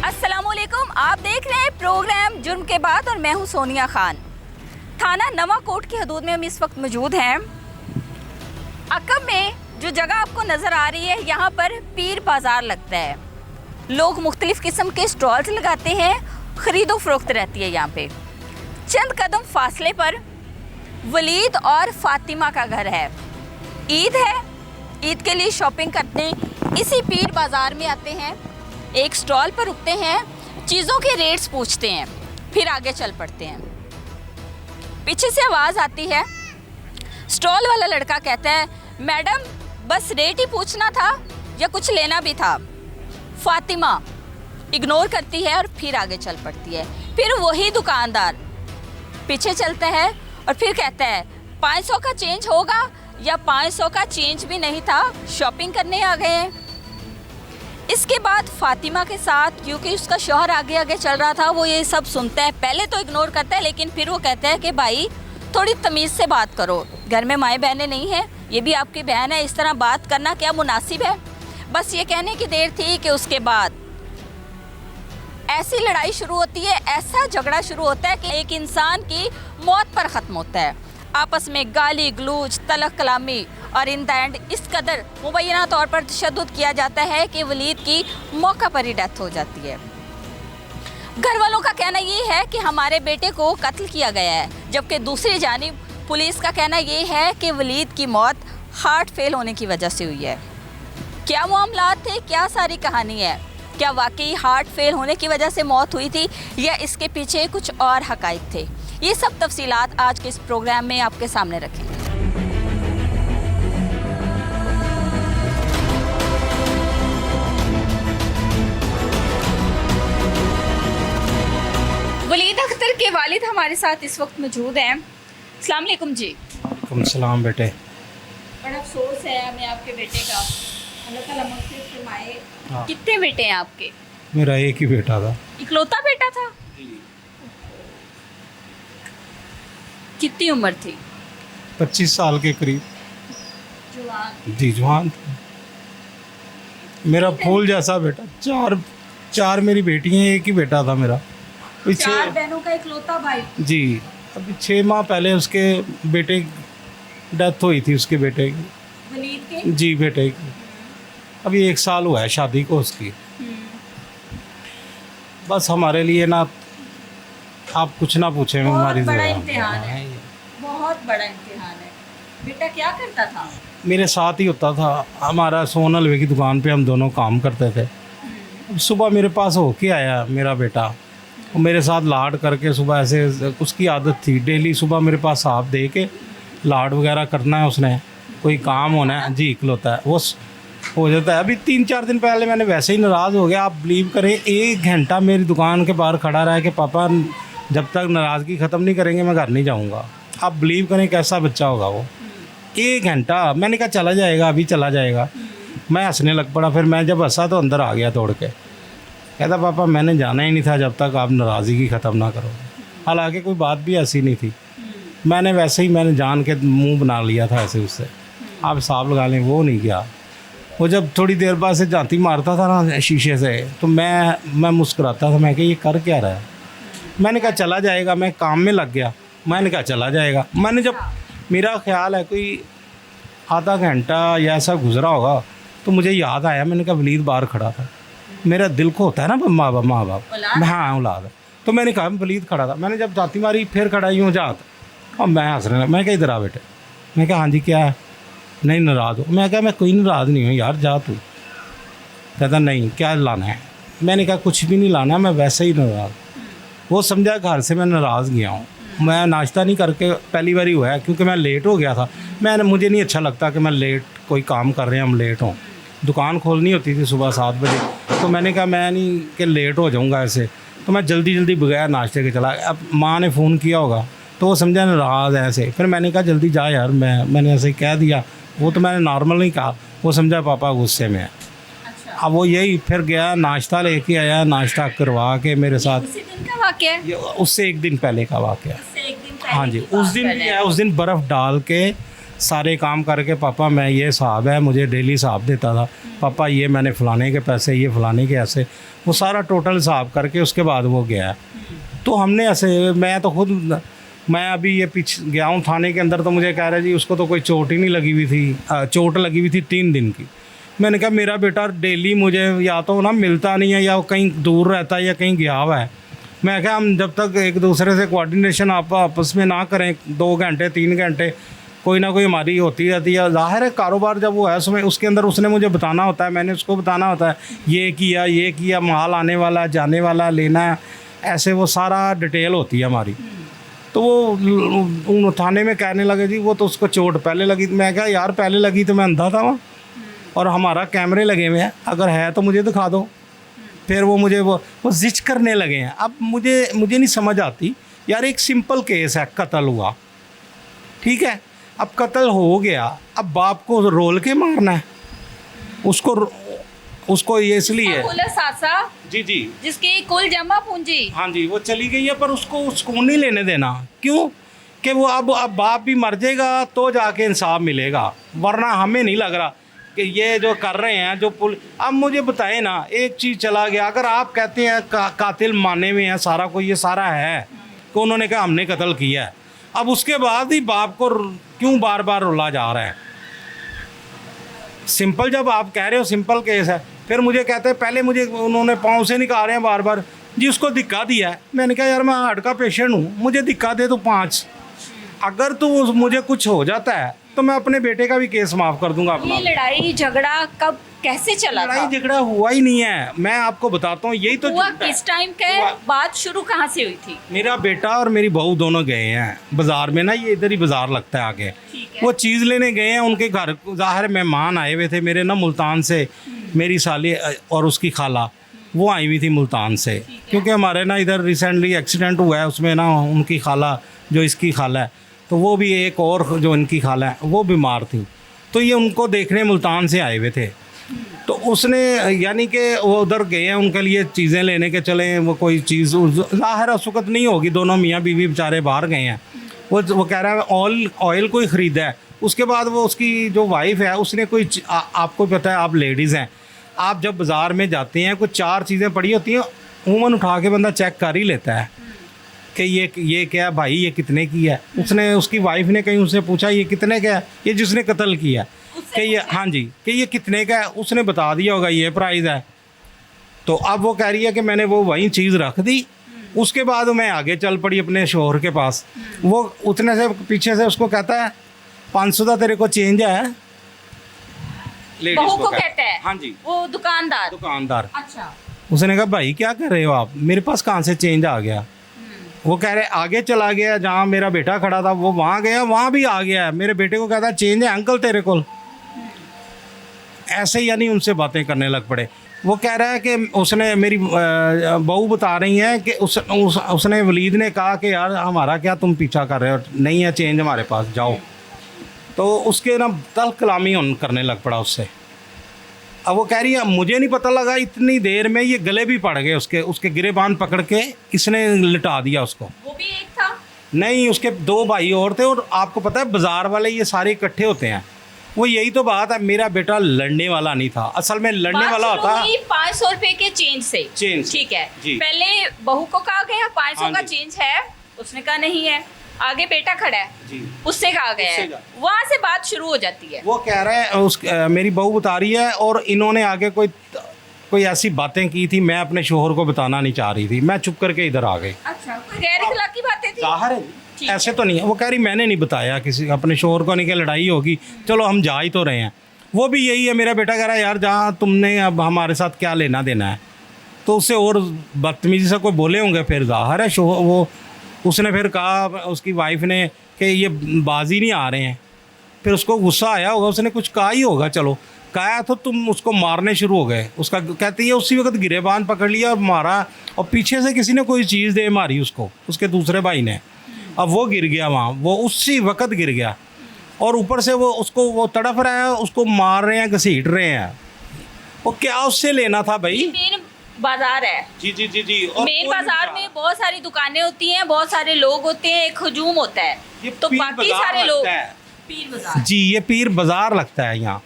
अस्सलामुअलैकुम, आप देख रहे हैं प्रोग्राम जुर्म के बाद और मैं हूं सोनिया खान। थाना नवाकोट की हदूद में हम इस वक्त मौजूद हैं। अकब में जो जगह आपको नज़र आ रही है, यहाँ पर पीर बाज़ार लगता है। लोग मुख्तलिफ़ किस्म के स्टॉल्स लगाते हैं, ख़रीदो फरोख्त रहती है यहाँ पे। चंद कदम फासले पर वलीद और फातिमा का घर है। ईद है, ईद के लिए शॉपिंग करने इसी पीर बाज़ार में आते हैं। एक स्टॉल पर रुकते हैं, चीज़ों के रेट्स पूछते हैं, फिर आगे चल पड़ते हैं। पीछे से आवाज़ आती है। स्टॉल वाला लड़का कहता है, मैडम बस रेट ही पूछना था या कुछ लेना भी था। फातिमा इग्नोर करती है और फिर आगे चल पड़ती है। फिर वही दुकानदार पीछे चलता है और फिर कहता है 500 का चेंज होगा या 500 का चेंज भी नहीं था, शॉपिंग करने आ गए हैं। इसके बाद फातिमा के साथ, क्योंकि उसका शौहर आगे आगे चल रहा था, वो ये सब सुनता है। पहले तो इग्नोर करता है, लेकिन फिर वो कहता है कि भाई थोड़ी तमीज़ से बात करो, घर में माएँ बहनें नहीं हैं, ये भी आपकी बहन है, इस तरह बात करना क्या मुनासिब है। बस ये कहने की देर थी कि उसके बाद ऐसी लड़ाई शुरू होती है, ऐसा झगड़ा शुरू होता है कि एक इंसान की मौत पर ख़त्म होता है। आपस में गाली गलूज, तलक कलामी और इन द एंड इस कदर मुबैना तौर पर तशद्दुद किया जाता है कि वलीद की मौका पर ही डेथ हो जाती है। घर वालों का कहना ये है कि हमारे बेटे को कत्ल किया गया है, जबकि दूसरी जानिब पुलिस का कहना ये है कि वलीद की मौत हार्ट फेल होने की वजह से हुई है। क्या मामलात थे, क्या सारी कहानी है? क्या वाकई हार्ट फेल होने की वजह से मौत हुई थी या इसके पीछे कुछ और हकाइक थे? ये सब तफसीलात आज के इस प्रोग्राम में आपके सामने रखेंगे। वलीद अख्तर के वालिद हमारे साथ इस वक्त मौजूद हैं। अस्सलाम वालेकुम जी। वालेकुम सलाम बेटे। बड़ा अफसोस है हमें आपके बेटे का, अल्लाह ताला मग़फ़िरत फरमाए। हाँ। कितने बेटे हैं आपके? मेरा एक ही बेटा था। इकलौता बेटा था? कितनी उम्र थी? 25 साल के करीब। जवान? जी जवान था। मेरा फूल जैसा बेटा। चार मेरी बेटी हैं, एक ही बेटा था मेरा। पीछे 4 बहनों का इकलौता भाई? जी, अभी 6 माह पहले उसके बेटे डेथ हुई थी, उसके बेटे की। वलीद के? जी बेटे की। अभी 1 साल हुआ है शादी को उसकी। बस हमारे लिए ना, आप कुछ ना पूछें, हमारी बहुत बड़ा ज़िंदगी इम्तिहान है, बहुत बड़ा इम्तिहान है। बेटा क्या करता था? मेरे साथ ही होता था। हमारा सोन हलवे की दुकान पे हम दोनों काम करते थे। सुबह मेरे पास होके आया मेरा बेटा, वो मेरे साथ लाड करके सुबह ऐसे, उसकी आदत थी डेली सुबह मेरे पास साफ दे के लाड वगैरह करना है, उसने कोई काम होना है। जी इकलौता है, वो हो जाता है। अभी 3-4 दिन पहले मैंने वैसे ही नाराज़ हो गया। आप बिलीव करें, 1 घंटा मेरी दुकान के बाहर खड़ा रहा कि पापा जब तक नाराज़गी ख़त्म नहीं करेंगे मैं घर नहीं जाऊँगा। आप बिलीव करें कैसा बच्चा होगा वो। 1 घंटा मैंने कहा चला जाएगा, अभी चला जाएगा। मैं हंसने लग पड़ा। फिर मैं जब हंसा तो अंदर आ गया दौड़ के। कहता पापा मैंने जाना ही नहीं था जब तक आप नाराज़गी ख़त्म ना करो। हालांकि कोई बात भी ऐसी नहीं थी, मैंने वैसे ही मैंने जान के मुंह बना लिया था ऐसे उससे। आप हिसाब लगा लें, वो नहीं गया। वो जब थोड़ी देर बाद से जाती मारता था ना शीशे से, तो मैं मुस्कुराता था। मैं कहा ये कर क्या रहा है? मैंने कहा चला जाएगा। मैं काम में लग गया। मैंने कहा चला जाएगा। मैंने जब, मेरा ख्याल है कोई आधा घंटा या ऐसा गुजरा होगा तो मुझे याद आया। मैंने कहा वलीद बाहर खड़ा था। मेरा दिल को होता है ना माँ बाप, हाँ औलाद। तो मैंने कहा वलीद खड़ा था। मैंने जब जाती मारी फिर खड़ा यूँ जात, और मैं हंस रहा। मैं कहा इधर आ बेटे। मैं कहा हाँ जी क्या है? नहीं नाराज़ हो? मैं कहा मैं कोई नाराज़ नहीं हूँ यार, जा तू। कहता नहीं क्या लाना है? मैंने कहा कुछ भी नहीं लाना, मैं वैसे ही नाराज़। वो समझा घर से मैं नाराज़ गया हूँ। मैं नाश्ता नहीं करके पहली बार ही हुआ है, क्योंकि मैं लेट हो गया था। मुझे नहीं अच्छा लगता कि मैं लेट कोई काम कर रहे हैं हम लेट हों। दुकान खोलनी होती थी सुबह 7 बजे, तो मैंने कहा मैं नहीं कि लेट हो जाऊँगा ऐसे, तो मैं जल्दी बगैर नाश्ते के चला। अब माँ ने फ़ोन किया होगा तो वो समझा नाराज़ है ऐसे। फिर मैंने कहा जल्दी जा यार, मैंने ऐसे कह दिया। वो तो मैंने नॉर्मल नहीं कहा, वो समझा पापा गुस्से में है। अच्छा। अब वो यही फिर गया नाश्ता लेके आया, नाश्ता करवा के मेरे साथ। उसी दिन का वाक़या है? ये उससे 1 दिन पहले का वाक़या है। उससे 1 दिन पहले हाँ जी, की उस बात दिन कर भी रहे है। हैं। उस दिन बर्फ़ डाल के सारे काम करके, पापा मैं ये हिसाब है, मुझे डेली हिसाब देता था, पापा ये मैंने फ़लाने के पैसे, ये फ़लाने के ऐसे, वो सारा टोटल हिसाब करके उसके बाद वो गया। तो हमने ऐसे, मैं तो खुद, मैं अभी ये पीछे गया हूँ थाने के अंदर, तो मुझे कह रहा है जी उसको तो कोई चोट ही नहीं लगी हुई थी, चोट लगी हुई थी 3 दिन की। मैंने कहा मेरा बेटा डेली मुझे या तो ना मिलता नहीं है, या कहीं दूर रहता है, या कहीं गया हुआ है। मैं कहा हम जब तक एक दूसरे से कोऑर्डिनेशन आप आपस में ना करें, 2 घंटे 3 घंटे कोई ना कोई हमारी होती रहती है। ज़ाहिर है कारोबार जब वो है उसमें, उसके अंदर उसने मुझे बताना होता है, मैंने उसको बताना होता है, ये किया, माल आने वाला, जाने वाला, लेना है, ऐसे वो सारा डिटेल होती है हमारी। तो वो थाने में कहने लगे जी वो तो उसको चोट पहले लगी। मैं कहा यार पहले लगी तो मैं अंधा था वहाँ, और हमारा कैमरे लगे हुए हैं, अगर है तो मुझे दिखा दो। फिर वो मुझे वो जिच करने लगे हैं। अब मुझे नहीं समझ आती यार, एक सिंपल केस है, कत्ल हुआ, ठीक है, अब कत्ल हो गया, अब बाप को रोल के मारना है उसको ये इसलिए सासा जी जिसकी कुल जमा पूंजी, हाँ जी, वो चली गई है, पर उसको सुकून नहीं लेने देना। क्यों कि वो अब बाप भी मर जाएगा तो जाके इंसाफ मिलेगा, वरना हमें नहीं लग रहा कि ये जो कर रहे हैं जो अब मुझे बताएं ना, एक चीज़ चला गया, अगर आप कहते हैं कातिल माने में है सारा कोई, ये सारा है कि उन्होंने कहा हमने कत्ल किया है, अब उसके बाद ही बाप को क्यों बार बार रुला जा रहा है? सिंपल, जब आप कह रहे हो सिंपल केस है, फिर मुझे कहते हैं पहले मुझे उन्होंने पाँव से निकाल रहे हैं बार बार जी, उसको धिक्का दिया है। मैंने कहा यार मैं हार्ट का पेशेंट हूँ, मुझे धिक्का दे तो 5, अगर तो मुझे कुछ हो जाता है तो मैं अपने बेटे का भी केस माफ़ कर दूंगा अपना। ये लड़ाई झगड़ा कब कैसे चला था? लड़ाई झगड़ा हुआ ही नहीं है, मैं आपको बताता हूँ, यही तो हुआ किस टाइम का, बात शुरू कहाँ से हुई थी? मेरा बेटा और मेरी बहू दोनों गए हैं बाज़ार में ना, ये इधर ही बाज़ार लगता है आगे, वो चीज़ लेने गए हैं उनके घर। ज़ाहिर मेहमान आए हुए थे मेरे ना मुल्तान से, मेरी साली और उसकी खाला वो आई हुई थी मुल्तान से, क्योंकि हमारे ना इधर रिसेंटली एक्सीडेंट हुआ है, उसमें ना उनकी खाला जो इसकी खाला है, तो वो भी एक और जो इनकी खाला है वो बीमार थी, तो ये उनको देखने मुल्तान से आए हुए थे। तो उसने यानी कि वो उधर गए हैं उनके लिए चीज़ें लेने के चले, वो कोई चीज़ ज़ाहिर उस वक्त नहीं होगी, दोनों मियाँ बीवी बेचारे बाहर गए हैं। वो कह रहा है ऑयल कोई ख़रीदा है। उसके बाद वो उसकी जो वाइफ है उसने कोई आपको पता है, आप लेडीज़ हैं, आप जब बाज़ार में जाते हैं कुछ 4 चीज़ें पड़ी होती हैं, उमूमन उठा के बंदा चेक कर ही लेता है कि ये क्या भाई, ये कितने की है। उसने, उसकी वाइफ ने कहीं उससे पूछा ये कितने का है, ये जिसने कत्ल किया कि ये, हाँ जी, कि ये कितने का है, उसने बता दिया होगा ये प्राइस है। तो अब वो कह रही है कि मैंने वो वही चीज़ रख दी। उसके बाद मैं आगे चल पड़ी अपने शोहर के पास, वो उतने से पीछे से उसको कहता है 500 का तेरे को चेंज है। बहू को कहता है? हाँ जी, वो दुकानदार। अच्छा। उसने कहा भाई क्या कर रहे हो आप, मेरे पास कहाँ से चेंज आ गया? वो कह रहे आगे चला गया, जहाँ मेरा बेटा खड़ा था वो वहाँ गया, वहाँ भी आ गया। मेरे बेटे को कहता है चेंज है अंकल तेरे को। ऐसे यानी उनसे बातें करने लग पड़े। वो कह रहा है कि उसने, मेरी बहू बता रही हैं कि उसने वलीद ने कहा कि यार हमारा क्या तुम पीछा कर रहे हो, नहीं है चेंज हमारे पास, जाओ। तो उसके ना तल कलामी करने लग पड़ा उससे। अब वो कह रही है मुझे नहीं पता लगा, इतनी देर में ये गले भी पड़ गए उसके गिरेबान पकड़ के इसने लिटा दिया उसको। वो भी एक था? नहीं, उसके 2 भाई और थे। और आपको पता है बाज़ार वाले ये सारे इकट्ठे होते हैं। वो यही तो बात है, मेरा बेटा लड़ने वाला नहीं था, असल में लड़ने वाला होता। 500 रुपए के चेंज से, ठीक है। पहले बहू को कहा गया 500 का चेंज है, उसने कहा नहीं है। आगे बेटा खड़ा है जी, उससे कहा गया है, वहाँ से बात शुरू हो जाती है। वो कह रहा है मेरी बहू बता रही है, और इन्होंने आगे कोई ऐसी बातें की थी, मैं अपने शोहर को बताना नहीं चाह रही थी, मैं चुप करके इधर आ गई। अच्छा, गैर अखलाकी बातें थी? ज़ाहिर है, ऐसे तो नहीं है। वो कह रही मैंने नहीं बताया किसी, अपने शोहर को नहीं कि लड़ाई होगी, चलो हम जा ही तो रहे हैं। वो भी यही है, मेरा बेटा कह रहा है यार जहाँ तुमने अब हमारे साथ क्या लेना देना है। तो उससे और बदतमीजी से कोई बोले होंगे, फिर ज़ाहिर है वो उसने फिर कहा उसकी वाइफ ने कि ये बाजी नहीं आ रहे हैं। फिर उसको गुस्सा आया होगा, उसने कुछ कहा ही होगा, चलो कहा तो तुम उसको मारने शुरू हो गए। उसका कहती है उसी वक्त गिरेबान पकड़ लिया और मारा, और पीछे से किसी ने कोई चीज़ दे मारी उसको, उसके दूसरे भाई ने। अब वो गिर गया वहाँ, वो उसी वक्त गिर गया, और ऊपर से वो तड़फ रहा है, उसको मार रहे हैं, घसीट रहे हैं। वो क्या उससे लेना था भाई? बाजार है जी। मेन बाजार में बहुत सारी दुकानें होती हैं, बहुत सारे लोग होते हैं, एक हुजूम होता है, तो बाकी सारे लोग पीर बाजार। जी, ये पीर बाज़ार लगता है यहाँ।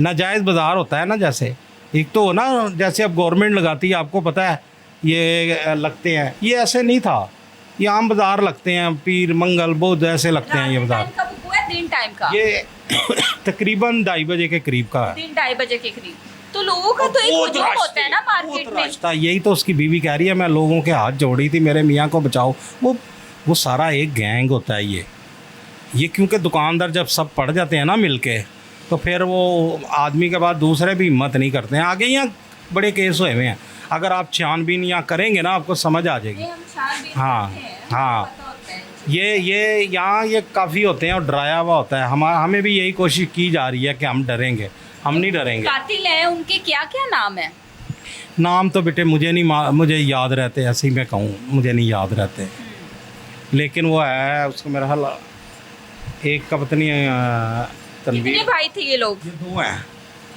नाजायज़ बाज़ार होता है ना, जैसे एक तो ना, जैसे अब गवर्नमेंट लगाती है, आपको पता है ये लगते हैं, ये ऐसे नहीं था, ये आम बाज़ार लगते हैं, पीर मंगल बुध ऐसे लगते हैं ये बाज़ार। टाइम कब हुआ है? दिन टाइम का ये तकरीबन 2:30 बजे के करीब का है। 2:30 बजे के करीब। तो लोगों का तो एक हुजूम होता है ना मार्केट में। रास्ता यही तो उसकी बीवी कह रही है, मैं लोगों के हाथ जोड़ी थी, मेरे मियाँ को बचाओ। वो सारा एक गैंग होता है ये क्योंकि दुकानदार जब सब पड़ जाते हैं ना मिलके, तो फिर वो आदमी के बाद दूसरे भी हिम्मत नहीं करते हैं। आगे यहाँ बड़े केस हुए हुए हैं, अगर आप छानबीन यहाँ करेंगे ना आपको समझ आ जाएगी। हाँ हाँ, ये यहाँ ये काफ़ी होते हैं और डराया हुआ होता है। हमें भी यही कोशिश की जा रही है कि हम डरेंगे, हम नहीं डरेंगे। कातिल हैं, उनके क्या क्या नाम है? नाम तो बेटे मुझे याद रहते, ऐसे ही मैं कहूँ, मुझे नहीं याद रहते, लेकिन वो है उसको मेरा हाल, एक का पत्नी तनवीर। कितने भाई थे ये लोग? ये 2 हैं।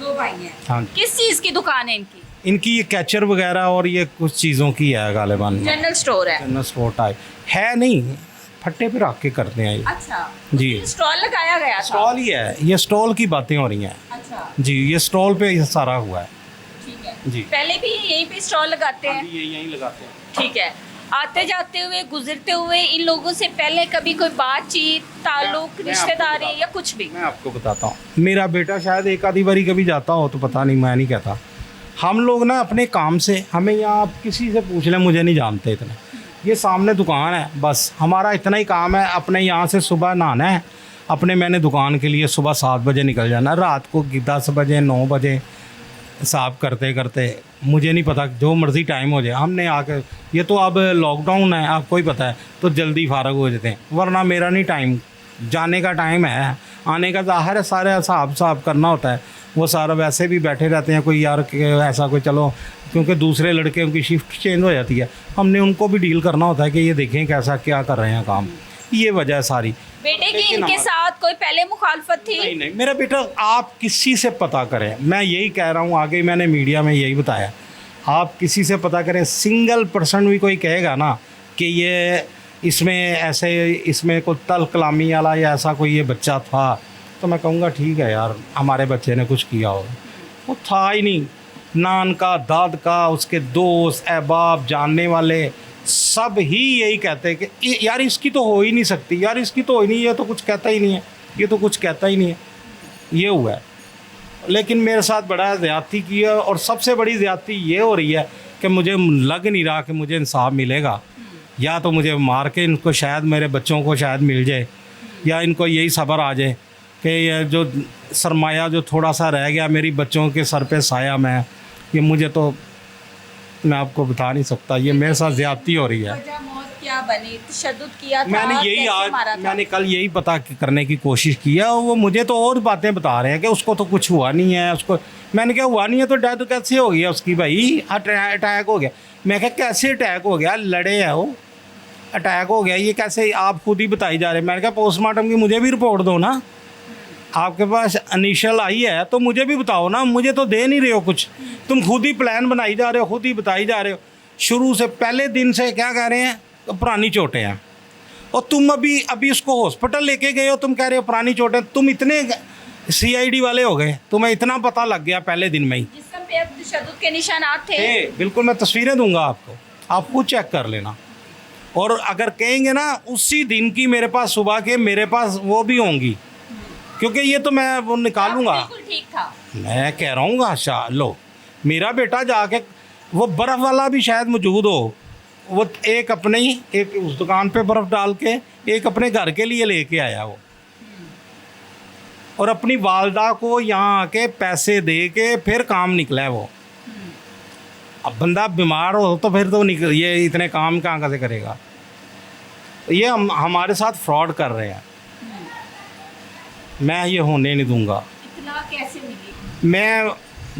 2 भाई हैं। हाँ, किस चीज की दुकान है इनकी? इनकी ये कैचर वगैरह और ये कुछ चीज़ों की है गालिबान। जनरल स्टोर है। जनरल स्टोर टाइप है, नहीं फट्टे पे रख के करते हैं ये। अच्छा जी, स्टॉल लगाया गया था। स्टॉल ही है, ये स्टॉल की बातें हो रही हैं। अच्छा जी, ये स्टॉल पे ये सारा हुआ है। ठीक है जी, पहले भी यहीं पे स्टॉल लगाते हैं? ये यहीं लगाते हैं। ठीक है। आते जाते हुए गुजरते हुए इन लोगों से पहले कभी कोई बातचीत, ताल्लुक, मैं रिश्तेदारी या कुछ भी? मैं आपको बताता हूँ, मेरा बेटा शायद एक आधी बारी कभी जाता हो तो पता नहीं, मैं नहीं कहता। हम लोग ना अपने काम से, हमें यहाँ आप किसी से पूछ लें, मुझे नहीं जानते इतने, ये सामने दुकान है, बस हमारा इतना ही काम है। अपने यहाँ से सुबह नहाना है, अपने मैंने दुकान के लिए सुबह 7 बजे निकल जाना, रात को 10 बजे 9 बजे साफ करते करते, मुझे नहीं पता, जो मर्ज़ी टाइम हो जाए। हमने आकर, ये तो अब लॉकडाउन है, आपको ही पता है, तो जल्दी फारग हो जाते हैं, वरना मेरा नहीं टाइम, जाने का टाइम है, आने का ज़ाहिर है, सारे हिसाब करना होता है। वो सारा वैसे भी बैठे रहते हैं, कोई यार ऐसा कोई, चलो क्योंकि दूसरे लड़के उनकी शिफ्ट चेंज हो जाती है, हमने उनको भी डील करना होता है कि ये देखें कैसा क्या कर रहे हैं काम, ये वजह है सारी। बेटे की इनके साथ कोई पहले मुखालफत थी? नहीं, मेरा बेटा, आप किसी से पता करें, मैं यही कह रहा हूँ, आगे मैंने मीडिया में यही बताया, आप किसी से पता करें, सिंगल % भी कोई कहेगा ना कि ये इसमें ऐसे, इसमें कोई तल कलामी वाला या ऐसा कोई ये बच्चा था, तो मैं कहूँगा ठीक है यार, हमारे बच्चे ने कुछ किया होगा। वो था ही नहीं, नान का, दाद का, उसके दोस्त अहबाब, जानने वाले सब ही यही कहते हैं कि यार इसकी तो हो ही नहीं सकती, यार इसकी तो हो ही नहीं, ये तो कुछ कहता ही नहीं है, ये तो कुछ कहता ही नहीं है, ये हुआ है। लेकिन मेरे साथ बड़ा ज़्यादती की है, और सबसे बड़ी ज़्यादती ये हो रही है कि मुझे लग नहीं रहा कि मुझे इंसाफ मिलेगा, या तो मुझे मार के इनको शायद, मेरे बच्चों को शायद मिल जाए, या इनको यही सब्र आ जाए कि ये जो सरमाया जो थोड़ा सा रह गया मेरी बच्चों के सर पे साया, मैं ये मुझे तो, मैं आपको बता नहीं सकता, ये मेरे साथ ज़्यादती हो रही है। वजह मौत क्या बनी? तशद्दुद किया था? मैंने यही कैसे मारा आज था? मैंने कल यही पता करने की कोशिश की है, और वो मुझे तो और बातें बता रहे हैं कि उसको तो कुछ हुआ नहीं है, उसको, मैंने क्या हुआ नहीं है तो डेथ कैसे हो गया उसकी भाई, अटैक हो गया। मैं क्या कैसे अटैक हो गया, लड़े है वो, अटैक हो गया, ये कैसे, आप खुद ही बताई जा रहे हैं। मैंने कहा पोस्टमार्टम की मुझे भी रिपोर्ट दो ना, आपके पास इनिशियल आई है तो मुझे भी बताओ ना, मुझे तो दे नहीं रहे हो कुछ, तुम खुद ही प्लान बनाई जा रहे हो, खुद ही बताई जा रहे हो, शुरू से पहले दिन से क्या कह रहे हैं, पुरानी चोटें हैं, और तुम अभी उसको हॉस्पिटल लेके गए हो, तुम कह रहे हो पुरानी चोटें, तुम इतने CID वाले हो गए, तुम्हें इतना पता लग गया पहले दिन में ही। जिस्म पे अब तशद्दुद के निशानात थे? बिल्कुल, मैं तस्वीरें दूंगा आपको, आप खुद चेक कर लेना, और अगर कहेंगे ना उसी दिन की मेरे पास सुबह के मेरे पास वो भी होंगी, क्योंकि ये तो मैं वो निकालूंगा। बिल्कुल ठीक था। मैं कह रहा हूँ अच्छा लो, मेरा बेटा जाके वो बर्फ़ वाला भी शायद मौजूद हो, वो एक अपने ही, एक उस दुकान पे बर्फ़ डाल के, एक अपने घर के लिए लेके आया वो, और अपनी वालदा को यहाँ आके पैसे दे के फिर काम निकला है वो। अब बंदा बीमार हो तो फिर तो ये इतने काम कहाँ से करेगा, ये हमारे साथ फ्रॉड कर रहे हैं, मैं ये होने नहीं दूंगा। इत्तला कैसे मिली? मैं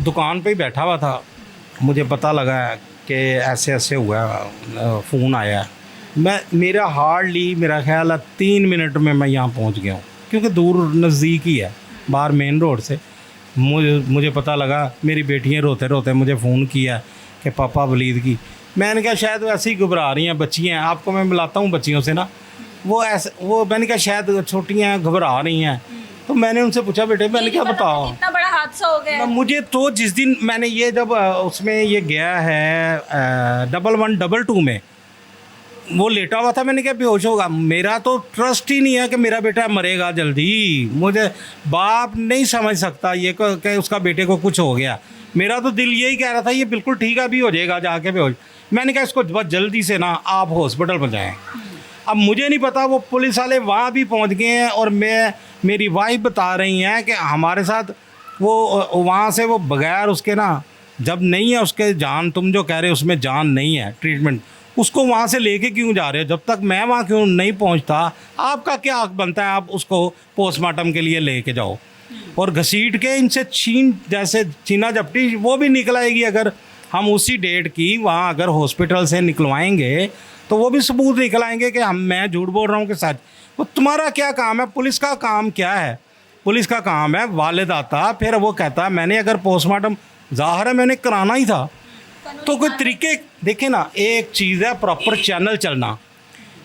दुकान पे ही बैठा हुआ था, मुझे पता लगा कि ऐसे ऐसे हुआ, फ़ोन आया, मेरा हार्डली मेरा ख्याल है 3 मिनट में मैं यहाँ पहुँच गया हूँ, क्योंकि दूर नज़दीक ही है, बाहर मेन रोड से। मुझे पता लगा, मेरी बेटियाँ रोते रोते मुझे फ़ोन किया कि पापा वलीद की, मैंने कहा शायद वैसे ही घबरा रही हैं बच्चियाँ, आपको मैं मिलाता हूँ बच्चियों से ना, वो मैंने कहा शायद छोटियाँ घबरा रही हैं, तो मैंने उनसे पूछा बेटे मैंने क्या बताओ, इतना बड़ा हादसा हो गया है। मुझे तो जिस दिन मैंने ये जब उसमें ये गया है 1112 में वो लेटा हुआ था, मैंने क्या बेहोश होगा, मेरा तो ट्रस्ट ही नहीं है कि मेरा बेटा मरेगा जल्दी। मुझे बाप नहीं समझ सकता ये कि उसका बेटे को कुछ हो गया। मेरा तो दिल यही कह रहा था ये बिल्कुल ठीक है, भी हो जाएगा जाके बेहोश। मैंने कहा इसको बहुत जल्दी से ना आप हॉस्पिटल पहुँचाएँ। अब मुझे नहीं पता वो पुलिस वाले वहाँ भी पहुँच गए हैं और मेरी वाइफ बता रही हैं कि हमारे साथ वो वहाँ से वो बगैर उसके ना जब नहीं है उसके जान, तुम जो कह रहे हो उसमें जान नहीं है ट्रीटमेंट, उसको वहाँ से लेके क्यों जा रहे हो? जब तक मैं वहाँ क्यों नहीं पहुँचता, आपका क्या हक बनता है आप उसको पोस्टमार्टम के लिए लेके जाओ? और घसीट के इनसे जैसे छीना झपटी वो भी निकलाएगी। अगर हम उसी डेट की वहाँ अगर हॉस्पिटल से निकलवाएंगे तो वो भी सबूत निकलाएंगे कि मैं झूठ बोल रहा हूँ कि सच। वो तुम्हारा क्या काम है? पुलिस का काम क्या है? पुलिस का काम है वालिद आता फिर वो कहता है मैंने अगर पोस्टमार्टम ज़ाहिर है मैंने कराना ही था, तो कोई तरीके देखे ना। एक चीज़ है प्रॉपर चैनल चलना,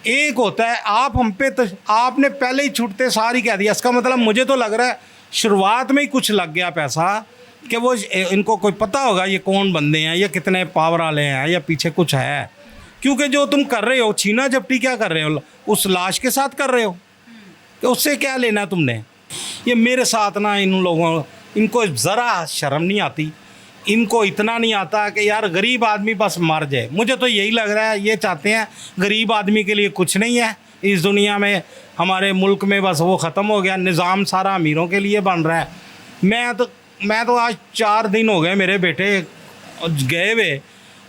एक होता है आप हम पे तो आपने पहले ही छूटते सारी कह दिया। इसका मतलब मुझे तो लग रहा है शुरुआत में ही कुछ लग गया पैसा कि वो इनको कोई पता होगा ये कौन बंदे हैं, ये कितने पावर वाले हैं, या पीछे कुछ है। क्योंकि जो तुम कर रहे हो छीना झपटी क्या कर रहे हो, उस लाश के साथ कर रहे हो, तो उससे क्या लेना तुमने? ये मेरे साथ ना इन लोगों इनको ज़रा शर्म नहीं आती, इनको इतना नहीं आता कि यार गरीब आदमी बस मर जाए। मुझे तो यही लग रहा है ये चाहते हैं गरीब आदमी के लिए कुछ नहीं है इस दुनिया में, हमारे मुल्क में बस वो ख़त्म हो गया, निज़ाम सारा अमीरों के लिए बन रहा है। मैं तो आज 4 दिन हो गए मेरे बेटे गए हुए,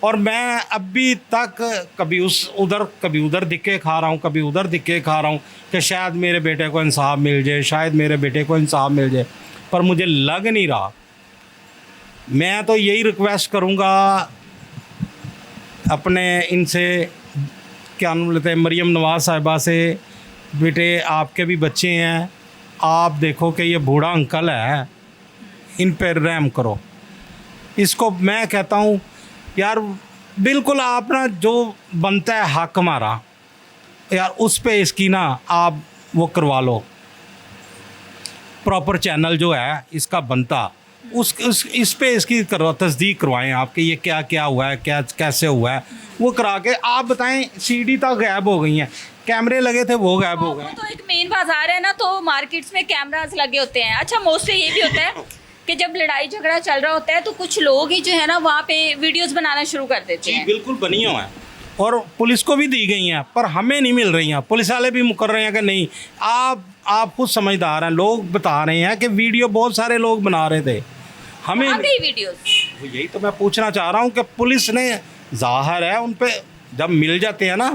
और मैं अभी तक कभी उधर धिक्के खा रहा हूँ, कभी उधर धिक्के खा रहा हूँ कि शायद मेरे बेटे को इंसाफ मिल जाए, शायद मेरे बेटे को इंसाफ मिल जाए, पर मुझे लग नहीं रहा। मैं तो यही रिक्वेस्ट करूँगा अपने इनसे, क्या नाम लेते हैं, मरियम नवाज़ साहिबा से, बेटे आपके भी बच्चे हैं, आप देखो कि ये बूढ़ा अंकल है, इन पर रहम करो। इसको मैं कहता हूँ यार बिल्कुल आप ना जो बनता है हक हमारा यार उस पे इसकी ना आप वो करवा लो, प्रॉपर चैनल जो है इसका बनता इस पे इसकी तस्दीक करवाएं आप कि ये क्या क्या हुआ है, क्या कैसे हुआ है, वो करा के आप बताएं। सीडी तक गायब हो गई हैं, कैमरे लगे थे वो गायब हो गए। तो एक मेन बाजार है ना, तो मार्केट्स में कैमरास लगे होते हैं। अच्छा मोस्टली ये भी होता है कि जब लड़ाई झगड़ा चल रहा होता है तो कुछ लोग ही जो है ना वहाँ पे वीडियोस बनाना शुरू कर देते हैं। बिल्कुल बनी हुआ है और पुलिस को भी दी गई हैं, पर हमें नहीं मिल रही हैं। पुलिस वाले भी मुकर रहे हैं कि नहीं, आप खुद समझदार हैं, लोग बता रहे हैं कि वीडियो बहुत सारे लोग बना रहे थे, हमें वीडियोस। यही तो मैं पूछना चाह रहा हूँ कि पुलिस ने ज़ाहिर है उन पे जब मिल जाते हैं ना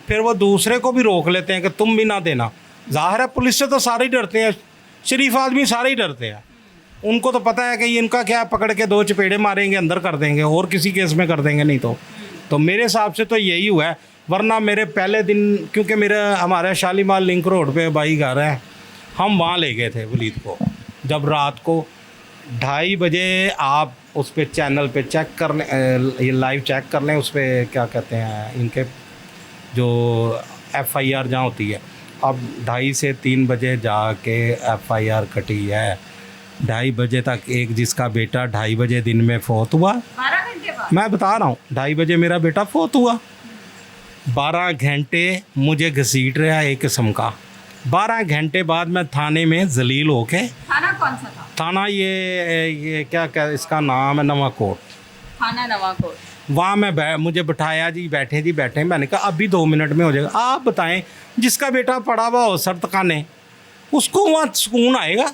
फिर वो दूसरे को भी रोक लेते हैं कि तुम भी ना देना। ज़ाहिर है पुलिस से तो सारे ही डरते हैं, शरीफ आदमी सारे ही डरते हैं। उनको तो पता है कि ये इनका क्या पकड़ के 2 चपेड़े मारेंगे अंदर कर देंगे और किसी केस में कर देंगे नहीं तो मेरे हिसाब से तो यही हुआ है। वरना मेरे पहले दिन, क्योंकि हमारे शालीमार लिंक रोड पे भाई घर है, हम वहाँ ले गए थे वलीद को। जब रात को 2:30 बजे आप उस पर चैनल पे चेक कर लें, ये लाइव चेक कर लें, उस पर क्या कहते हैं इनके जो FIR जहाँ होती है, अब 2:30 से 3 बजे जाके FIR कटी है। 2:30 बजे तक एक जिसका बेटा 2:30 बजे दिन में फौत हुआ, 12 घंटे बाद मैं बता रहा हूँ 2:30 बजे मेरा बेटा फौत हुआ। 12 घंटे मुझे घसीट रहा है एक किस्म का। 12 घंटे बाद मैं थाने में जलील होके, थाना कौन सा था? थाना ये क्या इसका नाम है नवाकोट, थाना नवाकोट। वहाँ मैं मुझे बिठाया जी, बैठे। मैंने कहा अभी 2 मिनट में हो जाएगा। आप बताएं जिसका बेटा पड़ा हुआ हो सर तकाने, उसको वहाँ सुकून आएगा?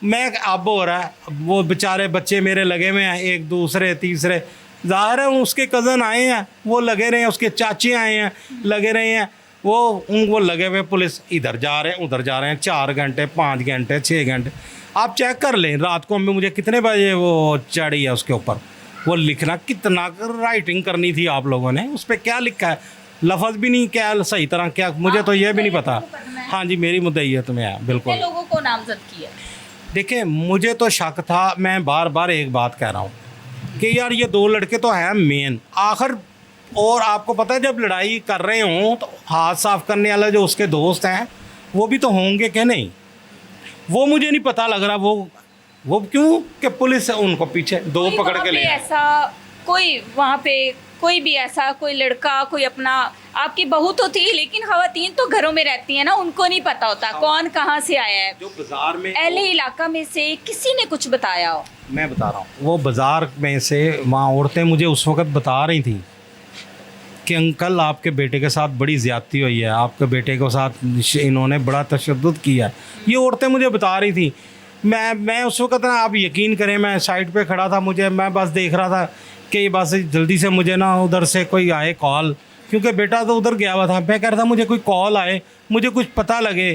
मैं अब हो रहा है, वो बेचारे बच्चे मेरे लगे हुए हैं, एक दूसरे तीसरे, ज़ाहिर है उसके कज़न आए हैं वो लगे रहे हैं, उसके चाचे आए हैं लगे रहे हैं, वो लगे हुए, पुलिस इधर जा रहे हैं उधर जा रहे हैं, 4 घंटे 5 घंटे 6 घंटे। आप चेक कर लें रात को मुझे कितने बजे वो चढ़ी है उसके ऊपर, वो लिखना कितना राइटिंग करनी थी आप लोगों ने, उस पर क्या लिखा है, लफ्ज़ भी नहीं क्या सही तरह क्या, मुझे तो ये भी नहीं पता। हाँ जी मेरी मुद्दईयत में है बिल्कुल। लोगों को नामजद किया। देखिए मुझे तो शक था, मैं बार बार एक बात कह रहा हूँ कि यार ये 2 लड़के तो हैं मेन आखिर, और आपको पता है जब लड़ाई कर रहे हों तो हाथ साफ करने वाला जो उसके दोस्त हैं वो भी तो होंगे कि नहीं? वो मुझे नहीं पता लग रहा वो क्यों कि पुलिस उनको पीछे दो कोई पकड़ वहाँ के पे ले आए। ऐसा कोई वहाँ पे कोई भी ऐसा कोई लड़का कोई अपना आपकी बहू तो थी लेकिन खवातीन तो घरों में रहती है ना, उनको नहीं पता होता कौन कहाँ से आया है। जो बाजार में एले इलाका में से किसी ने कुछ बताया हो? मैं बता रहा हूँ, वो बाजार में से वहाँ औरतें मुझे उस वक्त बता रही थी कि अंकल आपके बेटे के साथ बड़ी ज़्यादती हुई है, आपके बेटे के साथ इन्होंने बड़ा तशद्दुद किया है। ये औरतें मुझे बता रही थी। मैं उस वक्त ना, आप यकीन करें, मैं साइड पे खड़ा था, मैं बस देख रहा था कि ये बस जल्दी से मुझे ना उधर से कोई आए कॉल, क्योंकि बेटा तो उधर गया हुआ था। मैं कह रहा था मुझे कोई कॉल आए, मुझे कुछ पता लगे,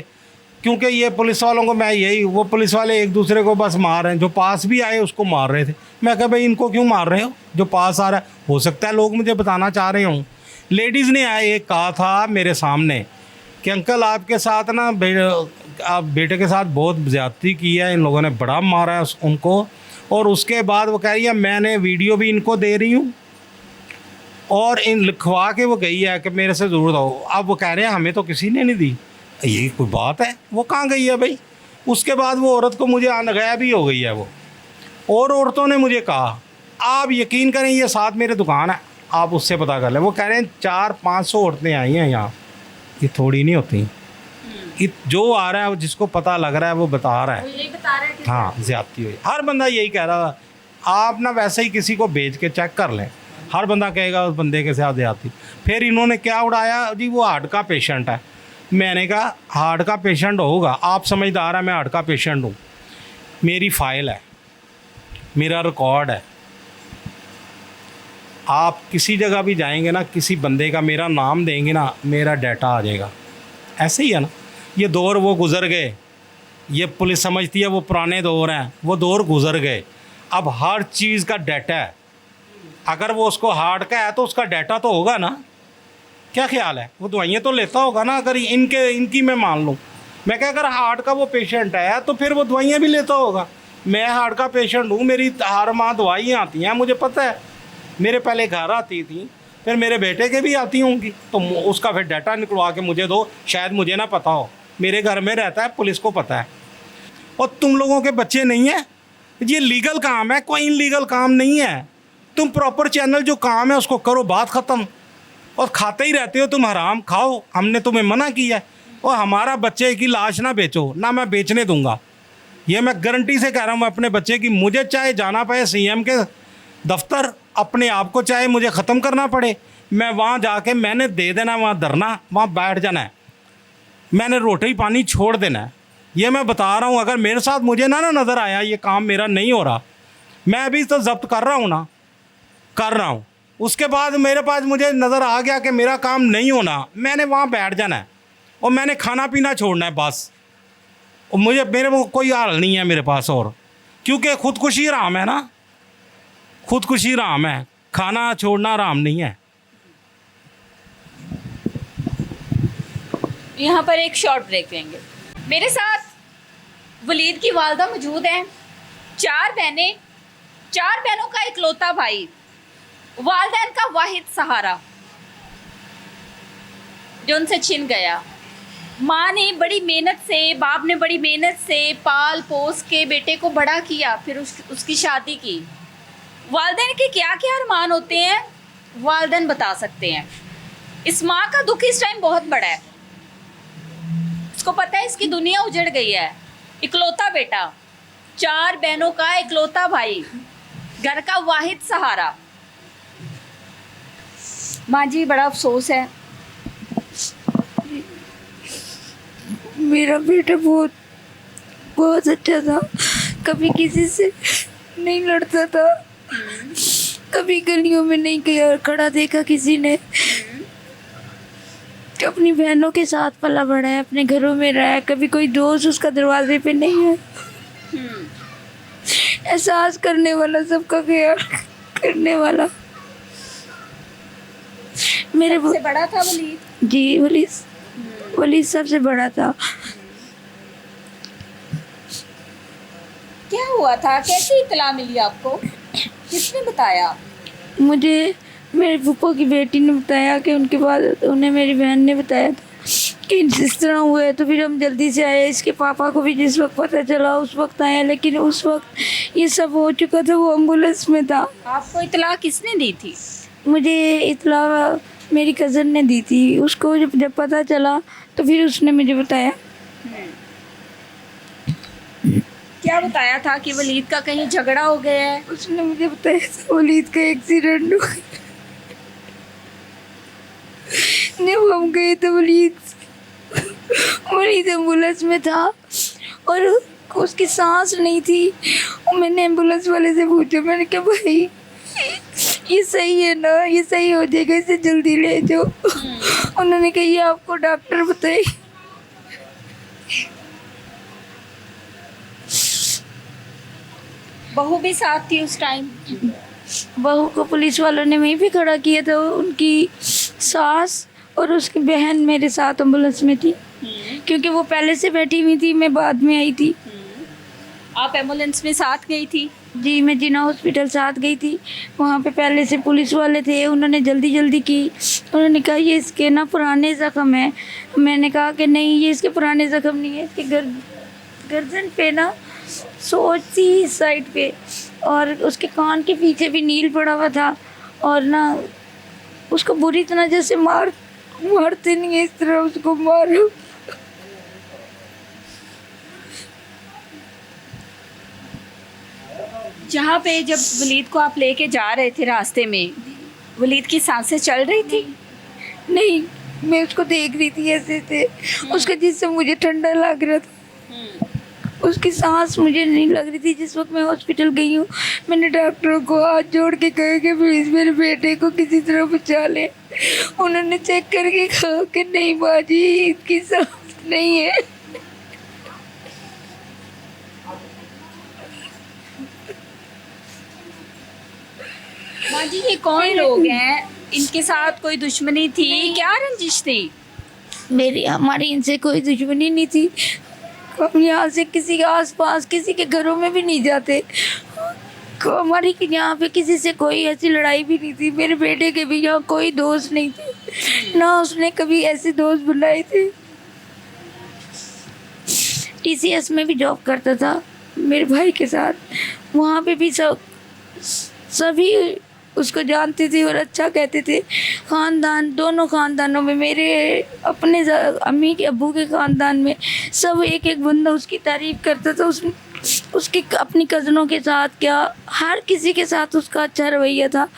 क्योंकि ये पुलिस वालों को वो पुलिस वाले एक दूसरे को बस मार रहे हैं। जो पास भी आए उसको मार रहे थे। मैं कहा भाई इनको क्यों मार रहे हो? जो पास आ रहा है, हो सकता है लोग मुझे बताना चाह रहे हों। लेडीज़ ने एक कहा था मेरे सामने कि अंकल आपके साथ ना आप बेटे के साथ बहुत ज़्यादती की है, इन लोगों ने बड़ा मारा है उनको। और उसके बाद वो कह रही है मैंने वीडियो भी इनको दे रही हूँ और इन लिखवा के वो गई है कि मेरे से ज़रूर दो। अब वो कह रहे हैं हमें तो किसी ने नहीं दी। ये कोई बात है? वो कहाँ गई है भाई? उसके बाद वो औरत को मुझे गायब भी हो गई है वो। और औरतों ने मुझे कहा, आप यकीन करें, ये साथ मेरे दुकान है, आप उससे पता कर लें। वो कह रहे हैं 400-500 औरतें आई हैं यहाँ, ये थोड़ी नहीं होती। जो आ रहा है, जिसको पता लग रहा है वो बता रहा है। यही बता रहे थे। हाँ, ज़्यादती हुई। हर बंदा यही कह रहा था। आप ना वैसे ही किसी को भेज के चेक कर लें, हर बंदा कहेगा उस बंदे के साथ ज़्यादती। फिर इन्होंने क्या उड़ाया जी, वो हार्ट का पेशेंट है। मैंने कहा हार्ट का पेशेंट होगा, आप समझदार है, मैं हार्ट का पेशेंट हूँ, मेरी फ़ाइल है, मेरा रिकॉर्ड है। आप किसी जगह भी जाएंगे ना, किसी बंदे का मेरा नाम देंगे ना, मेरा डाटा आ जाएगा। ऐसे ही है ना। ये दौर वो गुज़र गए। ये पुलिस समझती है वो पुराने दौर हैं, वो दौर गुज़र गए। अब हर चीज़ का डाटा है। अगर वो उसको हार्ट का है तो उसका डाटा तो होगा ना। क्या ख्याल है? वो दवाइयाँ तो लेता होगा ना। अगर इनकी मैं मान लूँ, मैं क्या, अगर हार्ट का वो पेशेंट है तो फिर वो दवाइयाँ भी लेता होगा। मैं हार्ट का पेशेंट हूँ, मेरी हर माह दवाइयाँ आती हैं, मुझे पता है। मेरे पहले घर आती थी, फिर मेरे बेटे के भी आती होंगी, तो उसका फिर डाटा निकलवा के मुझे दो। शायद मुझे ना पता हो, मेरे घर में रहता है, पुलिस को पता है। और तुम लोगों के बच्चे नहीं हैं, ये लीगल काम है, कोई इनलीगल काम नहीं है। तुम प्रॉपर चैनल जो काम है उसको करो, बात ख़त्म। और खाते ही रहते हो तुम, हराम खाओ, हमने तुम्हें मना किया है। और हमारा बच्चे की लाश ना बेचो, ना मैं बेचने दूंगा। ये मैं गारंटी से कह रहा हूँ अपने बच्चे की। मुझे चाहे जाना पड़े सीएम के दफ्तर, अपने आप को चाहे मुझे ख़त्म करना पड़े, मैं वहाँ जाके मैंने दे देना, वहाँ धरना, वहाँ बैठ जाना है, मैंने रोटी पानी छोड़ देना है। ये मैं बता रहा हूँ। अगर मेरे साथ मुझे ना नज़र आया ये काम मेरा नहीं हो रहा, मैं अभी तो जब्त कर रहा हूँ ना, कर रहा हूँ, उसके बाद मेरे पास मुझे नज़र आ गया कि मेरा काम नहीं होना, मैंने वहाँ बैठ जाना है और मैंने खाना पीना छोड़ना है बस। और मेरे को कोई हाल नहीं है मेरे पास और, क्योंकि खुदकुशी आराम है ना, खुदकुशी आराम है, खाना छोड़ना आराम नहीं है। यहाँ पर एक शॉर्ट ब्रेक लेंगे। मेरे साथ वलीद की वालदा मौजूद हैं। 4 बहनें, 4 बहनों का इकलौता भाई, वालदैन का वाहिद सहारा जो उनसे छिन गया। माँ ने बड़ी मेहनत से, बाप ने बड़ी मेहनत से पाल पोस के बेटे को बड़ा किया, फिर उसकी शादी की। वालदैन के क्या क्या अरमान होते हैं वालदैन बता सकते हैं। इस माँ का दुख इस टाइम बहुत बड़ा है। इसको पता है इसकी दुनिया उजड़ गई है। इकलौता बेटा, 4 बहनों का इकलौता भाई, घर का वाहिद सहारा। माँ जी बड़ा अफसोस है। मेरा बेटा बहुत अच्छा था, कभी किसी से नहीं लड़ता था, कभी गलियों में नहीं खड़ा देखा किसी ने। अपनी बहनों के साथ पला बड़ा है, अपने घरों में रहा है, कभी कोई दोस्त उसका दरवाजे पे नहीं है। एहसास करने वाला, सबका ख्याल करने वाला। मेरे सबसे बड़ा था वलीद। जी, वलीद सबसे बड़ा था। क्या हुआ था, कैसी इत्तला मिली आपको, किसने बताया? मुझे मेरे फूफा की बेटी ने बताया कि उनके बाद उन्हें मेरी बहन ने बताया था कि इस तरह हुआ है। तो फिर हम जल्दी से आए, इसके पापा को भी जिस वक्त पता चला उस वक्त आया, लेकिन उस वक्त ये सब हो चुका था, वो एम्बुलेंस में था। आपको इतला किसने दी थी? मुझे इतला मेरी कज़न ने दी थी। उसको जब पता चला तो फिर उसने मुझे बताया। क्या बताया था कि वलीद का कहीं झगड़ा हो गया है? उसने मुझे बताया था वलीद का एक्सीडेंट हो गया। जब हम गए तो वलीद एम्बुलेंस में था और उसकी सांस नहीं थी। और मैंने एम्बुलेंस वाले से पूछा, मैंने कहा भाई ये सही है ना, ये सही हो जाएगा, इसे जल्दी ले जाओ। उन्होंने कहा ये आपको डॉक्टर बताए। बहू भी साथ थी उस टाइम? बहू को पुलिस वालों ने वहीं पे खड़ा किया था। उनकी सास और उसकी बहन मेरे साथ एम्बुलेंस में थी, क्योंकि वो पहले से बैठी हुई थी, मैं बाद में आई थी। आप एम्बुलेंस में साथ गई थी? जी, मैं जिना हॉस्पिटल साथ गई थी। वहाँ पे पहले से पुलिस वाले थे, उन्होंने जल्दी की। उन्होंने कहा ये इसके ना पुराने ज़ख्म है। मैंने कहा कि नहीं, ये इसके पुराने ज़ख्म नहीं है, इसके गर्दन पे ना सोच थी इस साइड पे, और उसके कान के पीछे भी नील पड़ा हुआ था। और ना उसको बुरी तरह जैसे मारते नहीं है, इस तरह उसको मारो। जहाँ पे जब वलीद को आप लेके जा रहे थे रास्ते में, वलीद की सांसें चल रही थी? नहीं, मैं उसको देख रही थी ऐसे थे। उसका जिससे मुझे ठंडा लग रहा था, उसकी सांस मुझे नहीं लग रही थी। जिस वक्त मैं हॉस्पिटल गई हूँ, मैंने डॉक्टरों को हाथ जोड़ के कहा कि प्लीज़ मेरे बेटे को किसी तरह बचा ले। उन्होंने चेक करके कहा कि नहीं माँ जी, इसकी सांस नहीं है। माँ जी, ये कौन लोग हैं? इनके साथ कोई दुश्मनी थी? क्या रंजिश थी? हमारी इनसे कोई दुश्मनी नहीं थी। हम यहाँ से किसी के आसपास किसी के घरों में भी नहीं जाते। हमारी यहाँ पे किसी से कोई ऐसी लड़ाई भी नहीं थी। मेरे बेटे के भी यहाँ कोई दोस्त नहीं थे, ना उसने कभी ऐसे दोस्त बनाए थे। TCS में भी जॉब करता था मेरे भाई के साथ, वहाँ पे भी सभी उसको जानते थे और अच्छा कहते थे। दोनों ख़ानदानों में, मेरे अपने अम्मी के अब्बू के ख़ानदान में सब एक एक बंदा उसकी तारीफ़ करता था। उसके अपनी कज़नों के साथ क्या, हर किसी के साथ उसका अच्छा रवैया था।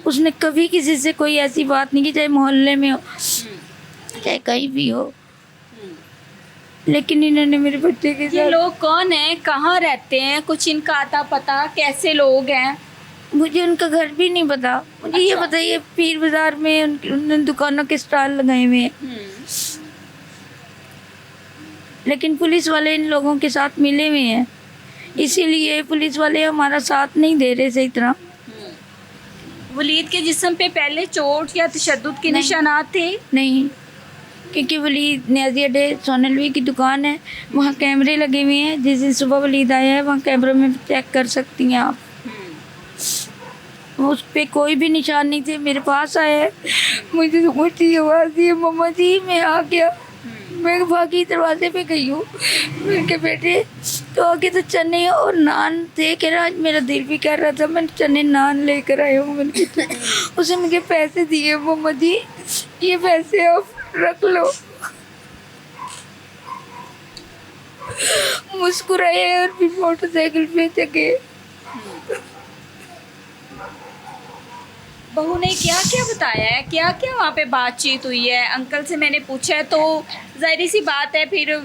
उसने कभी किसी से कोई ऐसी बात नहीं की, चाहे मोहल्ले में हो चाहे कहीं भी हो। लेकिन इन्होंने मेरे बच्चे के साथ। ये लोग कौन हैं, कहाँ रहते हैं, कुछ इनका आता पता, कैसे लोग हैं? मुझे उनका घर भी नहीं पता। मुझे ये पता, ये पीर बाज़ार में उन्होंने दुकानों के स्टॉल लगाए हुए हैं। लेकिन पुलिस वाले इन लोगों के साथ मिले हुए हैं, इसीलिए पुलिस वाले हमारा साथ नहीं दे रहे सही तरह। वलीद के जिस्म पे पहले चोट या तशद्दुद के निशानात थे? नहीं, क्योंकि वलीद न्याजी अड्डे सोनलवी की दुकान है, वहाँ कैमरे लगे हुए हैं। जिस दिन सुबह वलीद आया है, वहाँ कैमरे में चेक कर सकती हैं आप। उस पर कोई भी निशान नहीं थे। मेरे पास आया है, मुझे तो ऊँची आवाज़ दी, मम्मा जी मैं आ गया। मैं बाकी दरवाजे पे गई हूँ, मेरे बेटे तो आगे तो चने और नान थे। कह रहा आज मेरा दिल भी कर रहा था, मैं चने नान लेकर आया हूँ। मैंने उसे मुझे पैसे दिए, मम्मा जी ये पैसे आप रख लो। मुस्कुराए और फिर मोटरसाइकिल पे चढ़े। बहू ने क्या क्या बताया है, क्या क्या वहाँ पे बातचीत हुई है? अंकल से मैंने पूछा है तो जाहिर सी बात है, फिर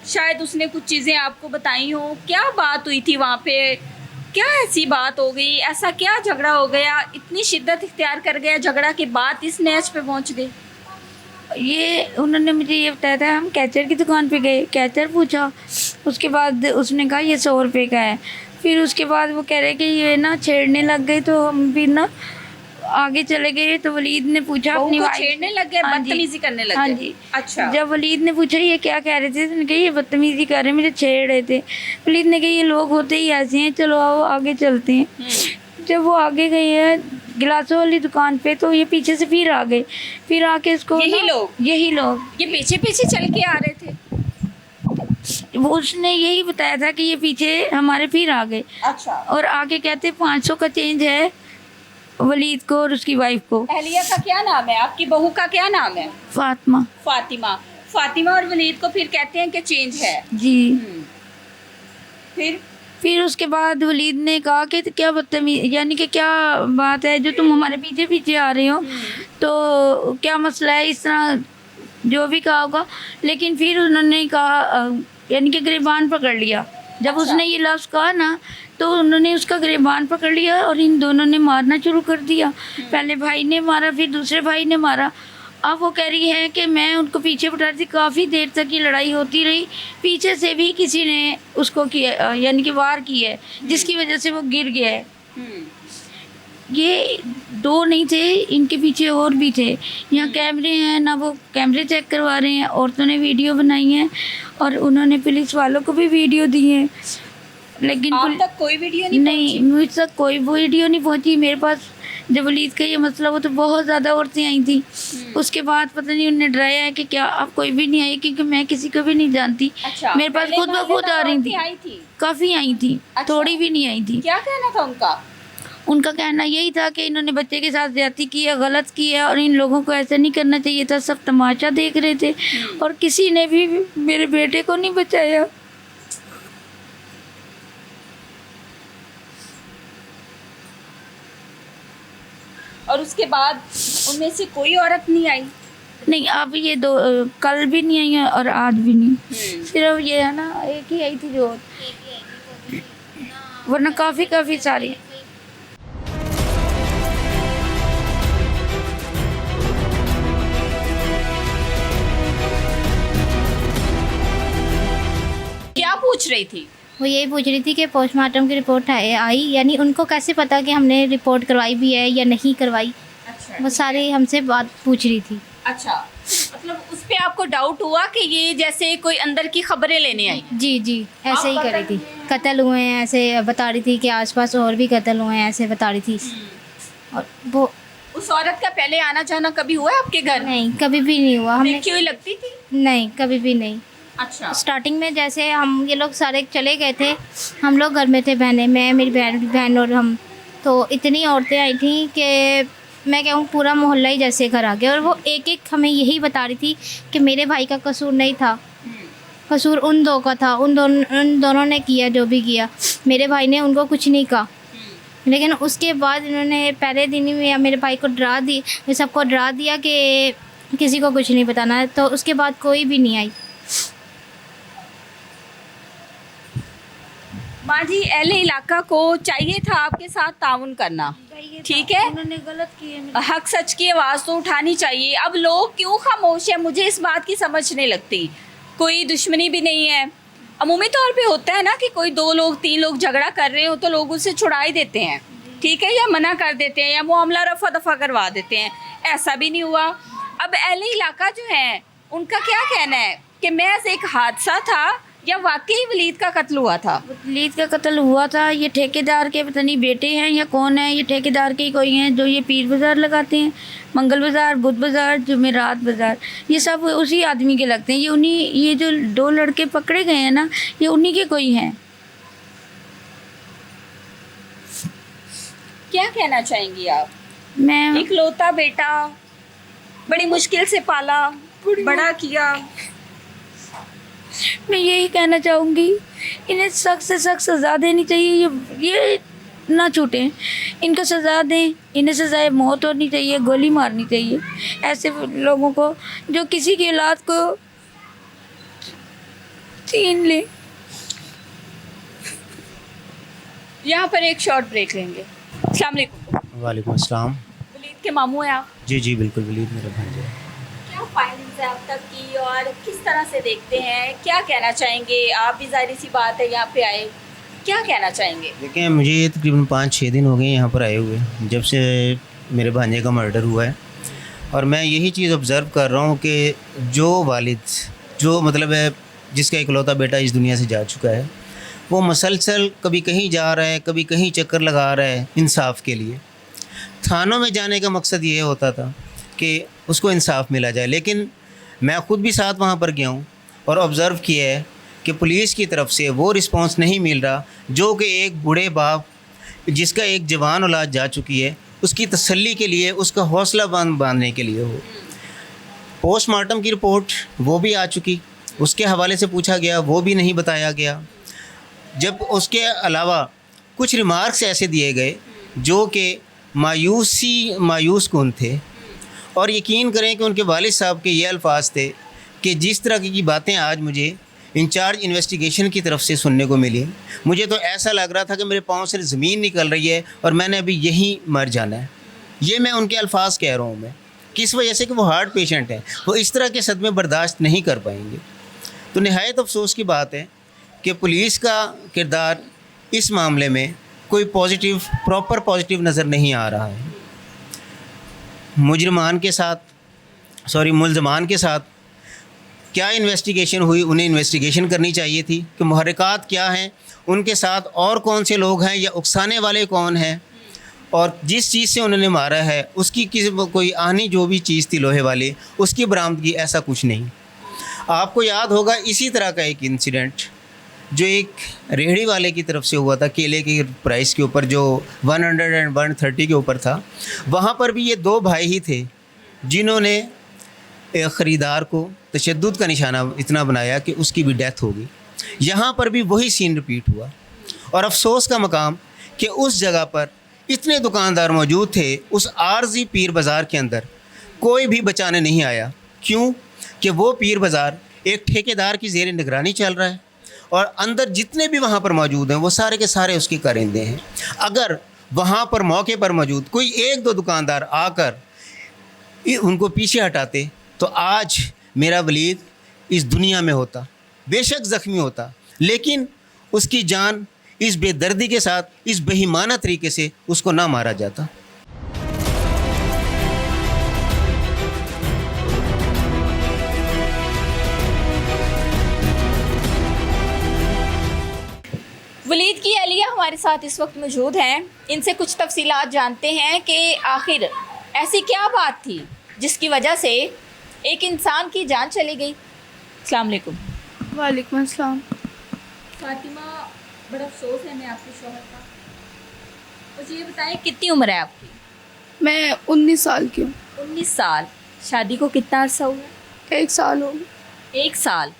शायद उसने कुछ चीज़ें आपको बताई हो। क्या बात हुई थी वहाँ पे? क्या ऐसी बात हो गई, ऐसा क्या झगड़ा हो गया, इतनी शिद्दत इख्तियार कर गया झगड़ा कि बात इस नहज पे पहुँच गई? ये उन्होंने मुझे ये बताया था, हम कैचर की दुकान पे गए, कैचर पूछा, उसके बाद उसने कहा ये 100 रुपये का है। फिर उसके बाद वो कह रहे कि ये ना छेड़ने लग गए, तो हम फिर ना आगे चले गए। तो वलीद ने पूछा अपनी को वाइफ, छेड़ने लग गए, बदतमीजी करने लग गए? हाँ जी। अच्छा। जब वलीद ने पूछा ये क्या कह रहे थे, तो उन्होंने कहा ये बदतमीजी कर रहे हैं, मुझे छेड़ रहे थे। वलीद ने कहा ये लोग होते ही ऐसे हैं, चलो आओ आगे चलते हैं। जब वो आगे गए हैं, गिलासों वाली दुकान पे, तो ये पीछे से फिर आ गए, फिर आके इसको यही लोग ये पीछे पीछे चल के आ रहे थे? वो उसने यही बताया था कि ये पीछे हमारे फिर आ गए, अच्छा। और आके कहते 500 का चेंज है वलीद को और उसकी वाइफ को। अहलिया का क्या नाम है? आपकी बहू का क्या नाम है? फातिमा। फातिमा और वलीद को फिर कहते हैं कि चेंज है जी। फिर उसके बाद वलीद ने कहा कि क्या बदतमीज, यानी कि क्या बात है जो तुम हमारे पीछे पीछे आ रहे हो, तो क्या मसला है, इस तरह जो भी कहा होगा। लेकिन फिर उन्होंने कहा, यानी कि गिरबान पकड़ लिया। जब उसने ये लफ्ज़ कहा ना, तो उन्होंने उसका गिरबान पकड़ लिया और इन दोनों ने मारना शुरू कर दिया। पहले भाई ने मारा, फिर दूसरे भाई ने मारा। अब वो कह रही है कि मैं उनको पीछे बिठा रही थी, काफ़ी देर तक ये लड़ाई होती रही। पीछे से भी किसी ने उसको किया, यानी कि वार किया है, जिसकी वजह से वो गिर गया है। ये 2 नहीं थे, इनके पीछे और भी थे। यहाँ कैमरे हैं ना, वो कैमरे चेक करवा रहे हैं। औरतों ने वीडियो बनाई है और उन्होंने पुलिस वालों को भी वीडियो दी है, लेकिन आप तक कोई वीडियो नहीं, मुझ तक कोई वीडियो नहीं पहुंची। मेरे पास जब वलीद का ये मसला हुआ तो बहुत ज़्यादा औरतें आई थी। उसके बाद पता नहीं उन्होंने डराया है कि क्या, अब कोई भी नहीं आई, क्योंकि मैं किसी को भी नहीं जानती। अच्छा, मेरे पास खुद ब खुद आ रही थी, काफ़ी आई थी। अच्छा। थोड़ी भी नहीं आई थी। क्या कहना था उनका? उनका कहना यही था कि इन्होंने बच्चे के साथ ज्यादती की है, गलत की है, और इन लोगों को ऐसा नहीं करना चाहिए था। सब तमाशा देख रहे थे और किसी ने भी मेरे बेटे को नहीं बचाया। और उसके बाद उनमें से कोई औरत नहीं आई? नहीं, अब ये 2 कल भी नहीं आई है और आज भी नहीं। सिर्फ ये है ना, एक ही आई थी जो, वरना काफ़ी सारी। क्या पूछ रही थी? वो यही पूछ रही थी कि पोस्टमार्टम की रिपोर्ट आई, यानी उनको कैसे पता कि हमने रिपोर्ट करवाई भी है या नहीं करवाई। अच्छा। वो सारी हमसे बात पूछ रही थी। अच्छा, मतलब उस पे आपको डाउट हुआ कि ये जैसे कोई अंदर की खबरें लेने आई? जी ऐसे ही कर रही थी। कत्ल हुए हैं ऐसे बता रही थी कि आसपास और भी कत्ल हुए हैं, ऐसे बता रही थी। और वो उस औरत का पहले आना जाना कभी हुआ है आपके घर? नहीं, कभी भी नहीं हुआ। हमने क्यों लगती थी? नहीं, कभी भी नहीं। अच्छा। स्टार्टिंग में जैसे हम ये लोग सारे चले गए थे, हम लोग घर में थे, बहनें, मैं, मेरी बहन और हम, तो इतनी औरतें आई थी कि मैं कहूँ पूरा मोहल्ला ही जैसे घर आ गया। और वो एक एक हमें यही बता रही थी कि मेरे भाई का कसूर नहीं था, कसूर उन 2 का था। उन दोनों ने किया जो भी किया, मेरे भाई ने उनको कुछ नहीं कहा। लेकिन उसके बाद इन्होंने पहले दिन ही में मेरे भाई को डरा दी, सबको डरा दिया कि किसी को कुछ नहीं बताना है। तो उसके बाद कोई भी नहीं आई। माँ जी, अहले इलाका को चाहिए था आपके साथ ताउन करना, ठीक है? उन्होंने गलत किया। हक सच की आवाज़ तो उठानी चाहिए। अब लोग क्यों खामोश है, मुझे इस बात की समझ नहीं लगती। कोई दुश्मनी भी नहीं है। अमूमी तौर पे होता है ना कि कोई 2 लोग 3 लोग झगड़ा कर रहे हो तो लोग उसे छुड़ा ही देते हैं, ठीक है, या मना कर देते हैं या मामला रफा दफा करवा देते हैं। ऐसा भी नहीं हुआ। अब अहले इलाका जो है उनका क्या कहना है कि महज एक हादसा था या वाकई वलीद का कत्ल हुआ था? वलीद का कत्ल हुआ था। ये ठेकेदार के पता नहीं बेटे हैं या कौन है, ये ठेकेदार के ही कोई हैं जो ये पीर बाज़ार लगाते हैं, मंगल बाज़ार, बुध बाज़ार, जुमेरात बाज़ार, ये सब उसी आदमी के लगते हैं। ये जो 2 लड़के पकड़े गए हैं ना, ये उन्हीं के कोई हैं। क्या कहना चाहेंगी आप? मैं इकलौता बेटा, बड़ी मुश्किल से पाला, बड़ा किया। मैं यही कहना चाहूँगी, इन्हें सख्त से सख्त सज़ा देनी चाहिए। ये ना छूटें, इनको सज़ा दें। इन्हें सज़ाए मौत होनी चाहिए, गोली मारनी चाहिए ऐसे लोगों को जो किसी की औलाद को छीन ले। यहाँ पर एक शॉर्ट ब्रेक लेंगे। अस्सलाम वालेकुम। वालेकुम अस्सलाम। वलीद के मामू हैं आप? जी बिल्कुल, वलीद मेरा भांजा है। क्या फाइंडिंग्स है अब तक की और किस तरह से देखते हैं, क्या कहना चाहेंगे? आप भी जाहिर सी बात है यहाँ पे आए, क्या कहना चाहेंगे? देखिए, मुझे तकरीबन 5-6 दिन हो गए यहाँ पर आए हुए, जब से मेरे भांजे का मर्डर हुआ है। और मैं यही चीज़ ऑब्ज़र्व कर रहा हूँ कि जो वालिद, जो मतलब है जिसका इकलौता बेटा इस दुनिया से जा चुका है, वो मसलसल कभी कहीं जा रहा है, कभी कहीं चक्कर लगा रहा है इंसाफ के लिए। थानों में जाने का मकसद ये होता था कि उसको इंसाफ मिला जाए, लेकिन मैं ख़ुद भी साथ वहाँ पर गया हूँ और ऑब्ज़र्व किया है कि पुलिस की तरफ से वो रिस्पांस नहीं मिल रहा जो कि एक बूढ़े बाप जिसका एक जवान औलाद जा चुकी है उसकी तसल्ली के लिए, उसका हौसला बांधने के लिए हो। पोस्टमार्टम की रिपोर्ट वो भी आ चुकी, उसके हवाले से पूछा गया, वो भी नहीं बताया गया। जब उसके अलावा कुछ रिमार्क्स ऐसे दिए गए जो कि मायूस कुन थे, और यकीन करें कि उनके वालिद साहब के ये अल्फाज थे कि जिस तरह की बातें आज मुझे इंचार्ज इन्वेस्टिगेशन की तरफ से सुनने को मिली, मुझे तो ऐसा लग रहा था कि मेरे पाँव से ज़मीन निकल रही है और मैंने अभी यहीं मर जाना है। ये मैं उनके अल्फाज कह रहा हूँ, मैं किस वजह से कि वो हार्ट पेशेंट हैं, वो इस तरह के सदमे बर्दाश्त नहीं कर पाएंगे। तो निहायत अफसोस की बात है कि पुलिस का किरदार इस मामले में कोई प्रॉपर पॉजिटिव नज़र नहीं आ रहा है। मुलजमान के साथ क्या इन्वेस्टिगेशन हुई, उन्हें इन्वेस्टिगेशन करनी चाहिए थी कि मुहर्रिकात क्या हैं, उनके साथ और कौन से लोग हैं या उकसाने वाले कौन हैं, और जिस चीज़ से उन्होंने मारा है उसकी कोई आनी जो भी चीज़ थी लोहे वाली, उसकी बरामदगी, ऐसा कुछ नहीं। आपको याद होगा इसी तरह का एक इंसिडेंट जो एक रेहड़ी वाले की तरफ से हुआ था, केले के प्राइस के ऊपर जो 100 और 130 के ऊपर था। वहाँ पर भी ये दो भाई ही थे जिन्होंने एक ख़रीदार को तशद्दुद का निशाना इतना बनाया कि उसकी भी डेथ हो गई। यहाँ पर भी वही सीन रिपीट हुआ, और अफसोस का मकाम कि उस जगह पर इतने दुकानदार मौजूद थे, उस आर्जी पीर बाज़ार के अंदर कोई भी बचाने नहीं आया। क्यों? कि वो पीर बाज़ार एक ठेकेदार की ज़ेर निगरानी चल रहा है और अंदर जितने भी वहाँ पर मौजूद हैं वो सारे के सारे उसके कारिंदे हैं। अगर वहाँ पर मौके पर मौजूद कोई एक दो दुकानदार आकर उनको पीछे हटाते तो आज मेरा वलीद इस दुनिया में होता, बेशक ज़ख्मी होता, लेकिन उसकी जान इस बेदर्दी के साथ, इस बेईमाना तरीके से उसको ना मारा जाता। वलीद की अहलिया हमारे साथ इस वक्त मौजूद हैं। इनसे कुछ तफसीलात जानते हैं कि आखिर ऐसी क्या बात थी जिसकी वजह से एक इंसान की जान चली गई। अस्सलाम वालेकुम। वालेकुम अस्सलाम। फातिमा, बड़ा अफसोस है मैं आपके शौहर का। मुझे ये बताएं कितनी उम्र है आपकी? मैं 19 साल की हूँ। 19 साल। शादी को कितना अर्सा हुआ? 1 साल हो गया। 1 साल।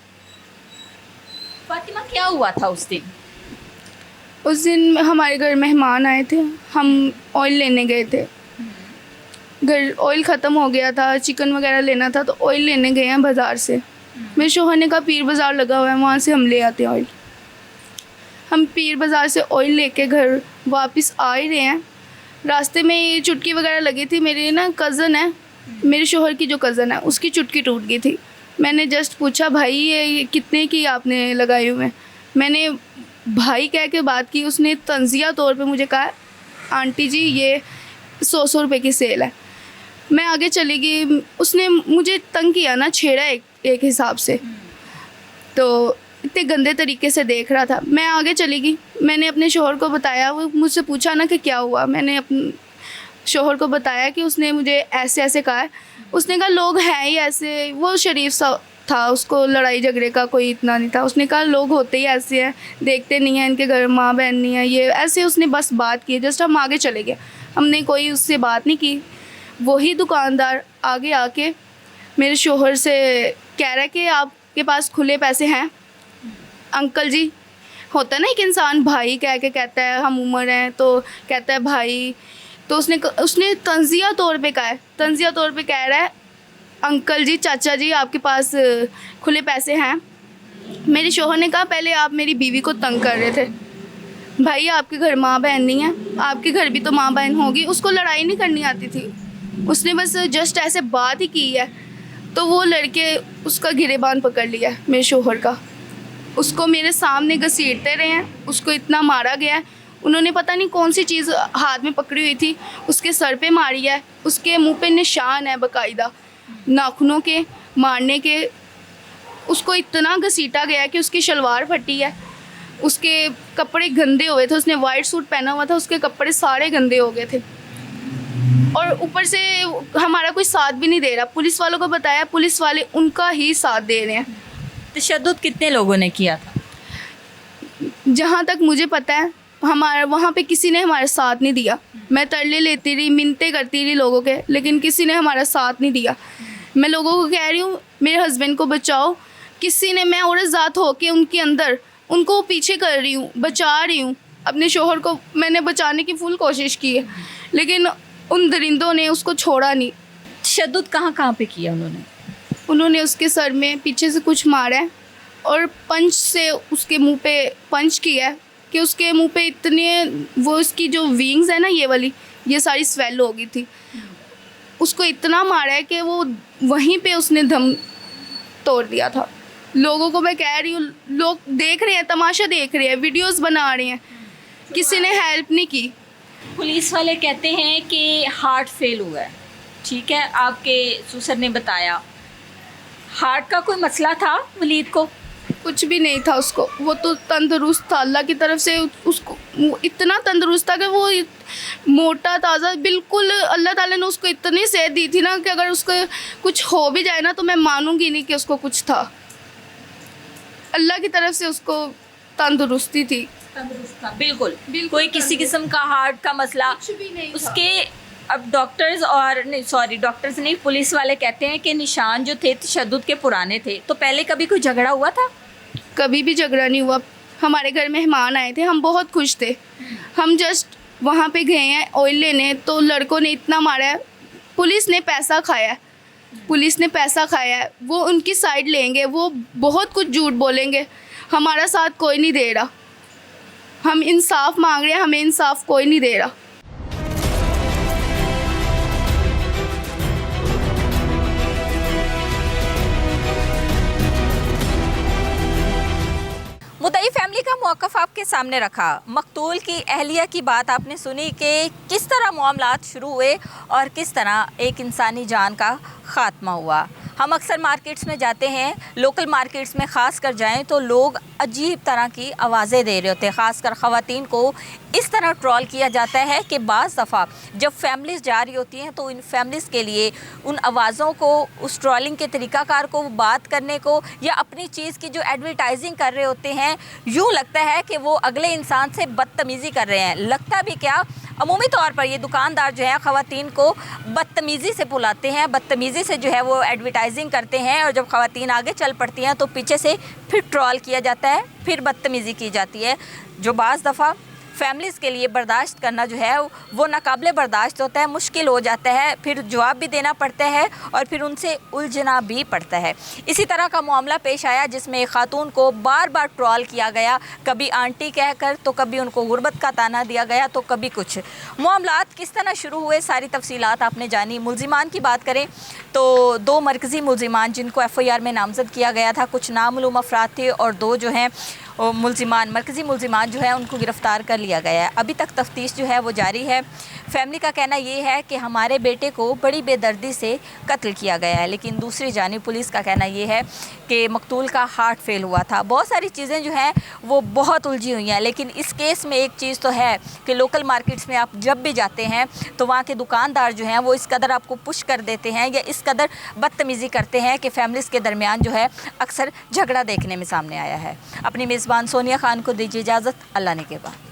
फातिमा, क्या हुआ था उस दिन? उस दिन हमारे घर मेहमान आए थे, हम ऑयल लेने गए थे। घर ऑयल ख़त्म हो गया था, चिकन वगैरह लेना था तो ऑयल लेने गए हैं बाज़ार से। मेरे शौहर ने कहा पीर बाज़ार लगा हुआ है, वहाँ से हम ले आते हैं ऑयल। हम पीर बाज़ार से ऑयल लेके घर वापस आ ही रहे हैं। रास्ते में ये चुटकी वगैरह लगी थी। मेरी ना कज़न है, मेरे शौहर की जो कज़न है, उसकी चुटकी टूट गई थी। मैंने जस्ट पूछा भाई ये कितने की आपने लगाए हुए? मैंने भाई कह के बात की। उसने तंजिया तौर पे मुझे कहा आंटी जी ये 100 रुपये की सेल है। मैं आगे चली गई। उसने मुझे तंग किया ना, छेड़ा एक हिसाब से, तो इतने गंदे तरीके से देख रहा था। मैं आगे चली गई। मैंने अपने शौहर को बताया। वो मुझसे पूछा ना कि क्या हुआ। मैंने अपने शौहर को बताया कि उसने मुझे ऐसे ऐसे कहा है। उसने कहा लोग हैं ही ऐसे। वो शरीफ सा था, उसको लड़ाई झगड़े का कोई इतना नहीं था। उसने कहा लोग होते ही ऐसे हैं, देखते नहीं हैं, इनके घर माँ बहन नहीं है, ये ऐसे। उसने बस बात की। जस्ट हम आगे चले गए, हमने कोई उससे बात नहीं की। वही दुकानदार आगे आके मेरे शौहर से कह रहा है कि आपके पास खुले पैसे हैं? अंकल जी, होता है ना एक इंसान भाई कह के कहता है, हम उम्र हैं तो कहता है भाई। तो उसने तंजिया तौर पे कहा है, तंजिया तौर पे कह रहा है अंकल जी, चाचा जी, आपके पास खुले पैसे हैं? मेरे शौहर ने कहा पहले आप मेरी बीवी को तंग कर रहे थे। भाई आपके घर माँ बहन नहीं है, आपके घर भी तो माँ बहन होगी। उसको लड़ाई नहीं करनी आती थी, उसने बस जस्ट ऐसे बात ही की है। तो वो लड़के उसका गिरेबान पकड़ लिया है मेरे शौहर का। उसको मेरे सामने घसीटते रहे हैं, उसको इतना मारा गया है। उन्होंने पता नहीं कौन सी चीज़ हाथ में पकड़ी हुई थी, उसके सर पे मारी है। उसके मुंह पे निशान है बाकायदा नाखूनों के मारने के। उसको इतना घसीटा गया है कि उसकी शलवार फटी है, उसके कपड़े गंदे हुए थे। उसने वाइट सूट पहना हुआ था, उसके कपड़े सारे गंदे हो गए थे। और ऊपर से हमारा कोई साथ भी नहीं दे रहा। पुलिस वालों को बताया, पुलिस वाले उनका ही साथ दे रहे हैं। तशद्दुद कितने लोगों ने किया था? जहाँ तक मुझे पता है हमारा वहाँ पे किसी ने हमारा साथ नहीं दिया। मैं तरले लेती रही, मिन्नतें करती रही लोगों के, लेकिन किसी ने हमारा साथ नहीं दिया। मैं लोगों को कह रही हूँ मेरे हस्बैंड को बचाओ, किसी ने, मैं औरत ज़ात होके उनके अंदर उनको पीछे कर रही हूँ, बचा रही हूँ। अपने शोहर को मैंने बचाने की फुल कोशिश की है, लेकिन उन दरिंदों ने उसको छोड़ा नहीं। तशद्दुद कहाँ कहाँ पे किया उन्होंने? उन्होंने उसके सर में पीछे से कुछ मारा है और पंच से उसके मुंह पे पंच किया है कि उसके मुंह पे इतने, वो उसकी जो विंग्स है ना ये वाली, ये सारी स्वेल हो गई थी। उसको इतना मारा है कि वो वहीं पे उसने दम तोड़ दिया था। लोगों को मैं कह रही हूँ, लोग देख रहे हैं, तमाशा देख रहे हैं, वीडियोस बना रहे हैं, किसी ने हेल्प नहीं की। पुलिस वाले कहते हैं कि हार्ट फेल हुआ है, ठीक है, आपके ससुर ने बताया। हार्ट का कोई मसला था वलीद को? कुछ भी नहीं था उसको, वो तो तंदुरुस्त था अल्लाह की तरफ से। उसको इतना तंदुरुस्त था कि वो मोटा ताज़ा बिल्कुल, अल्लाह ताला ने उसको इतनी सेहत दी थी ना कि अगर उसको कुछ हो भी जाए ना तो मैं मानूंगी नहीं कि उसको कुछ था। अल्लाह की तरफ से उसको तंदुरुस्ती थी। तंदुरुस्त था बिल्कुल, कोई किसी किस्म का हार्ट का मसला कुछ भी नहीं था। उसके। अब डॉक्टर्स और नहीं, सॉरी डॉक्टर्स नहीं, पुलिस वाले कहते हैं कि निशान जो थे तशद्दुद के पुराने थे। तो पहले कभी कोई झगड़ा हुआ था? कभी भी झगड़ा नहीं हुआ। हमारे घर मेहमान आए थे, हम बहुत खुश थे। हम जस्ट वहाँ पे गए हैं ऑयल लेने, तो लड़कों ने इतना मारा है। पुलिस ने पैसा खाया है, पुलिस ने पैसा खाया है। वो उनकी साइड लेंगे, वो बहुत कुछ झूठ बोलेंगे। हमारा साथ कोई नहीं दे रहा। हम इंसाफ मांग रहे हैं, हमें इंसाफ कोई नहीं दे रहा। मुद्दई फैमिली का मौक़िफ़ आपके सामने रखा। मकतूल की अहलिया की बात आपने सुनी कि किस तरह मामलात शुरू हुए और किस तरह एक इंसानी जान का ख़ात्मा हुआ। हम अक्सर मार्केट्स में जाते हैं, लोकल मार्केट्स में ख़ास कर जाएं तो लोग अजीब तरह की आवाज़ें दे रहे होते हैं। ख़ासकर ख़वातीन को इस तरह ट्रोल किया जाता है कि बाज़ दफ़ा जब फैमिलीज़ जा रही होती हैं तो इन फैमिलीज़ के लिए उन आवाज़ों को, उस ट्रोलिंग के तरीक़ाकार को, बात करने को या अपनी चीज़ की जो एडवर्टाइजिंग कर रहे होते हैं, यूँ लगता है कि वो अगले इंसान से बदतमीज़ी कर रहे हैं। लगता भी क्या, अमूमी तौर पर ये दुकानदार जो है ख़वातीन को बदतमीज़ी से बुलाते हैं, बदतमीज़ी से जो है वो एडवर्टाइजिंग करते हैं, और जब ख़वातीन आगे चल पड़ती हैं तो पीछे से फिर ट्रोल किया जाता है, फिर बदतमीज़ी की जाती है, जो बाज़ दफ़ा फैमिलीज़ के लिए बर्दाश्त करना जो है वो नाकाबिले बर्दाश्त होता है, मुश्किल हो जाता है। फिर जवाब भी देना पड़ता है और फिर उनसे उलझना भी पड़ता है। इसी तरह का मामला पेश आया जिसमें एक खातून को बार बार ट्रोल किया गया, कभी आंटी कहकर, तो कभी उनको गुर्बत का ताना दिया गया, तो कभी कुछ। मामलात किस तरह शुरू हुए, सारी तफसीलात आपने जानी। मुलजिमान की बात करें तो 2 मरकज़ी मुलजिमान जिनको FIR में नामज़द किया गया था, कुछ नामालूम अफराद थे, और 2 जो हैं मुलजिमान, मरकज़ी मुलजिमान जो है उनको गिरफ़्तार कर लिया गया है। अभी तक तफ्तीश जो है वो जारी है। फैमिली का कहना ये है कि हमारे बेटे को बड़ी बेदर्दी से कत्ल किया गया है, लेकिन दूसरी जानिब पुलिस का कहना ये है कि मकतूल का हार्ट फेल हुआ था। बहुत सारी चीज़ें जो हैं वो बहुत उलझी हुई हैं, लेकिन इस केस में एक चीज़ तो है कि लोकल मार्केट्स में आप जब भी जाते हैं तो वहाँ के दुकानदार जो हैं वो इस कदर आपको पुश कर देते हैं या इस कदर बदतमीज़ी करते हैं कि फैमिलीज़ के दरमियान जो है अक्सर झगड़ा देखने में सामने आया है। अपनी मेज़बान सोनिया खान को दीजिए इजाज़त। अल्लाह ने के बाद।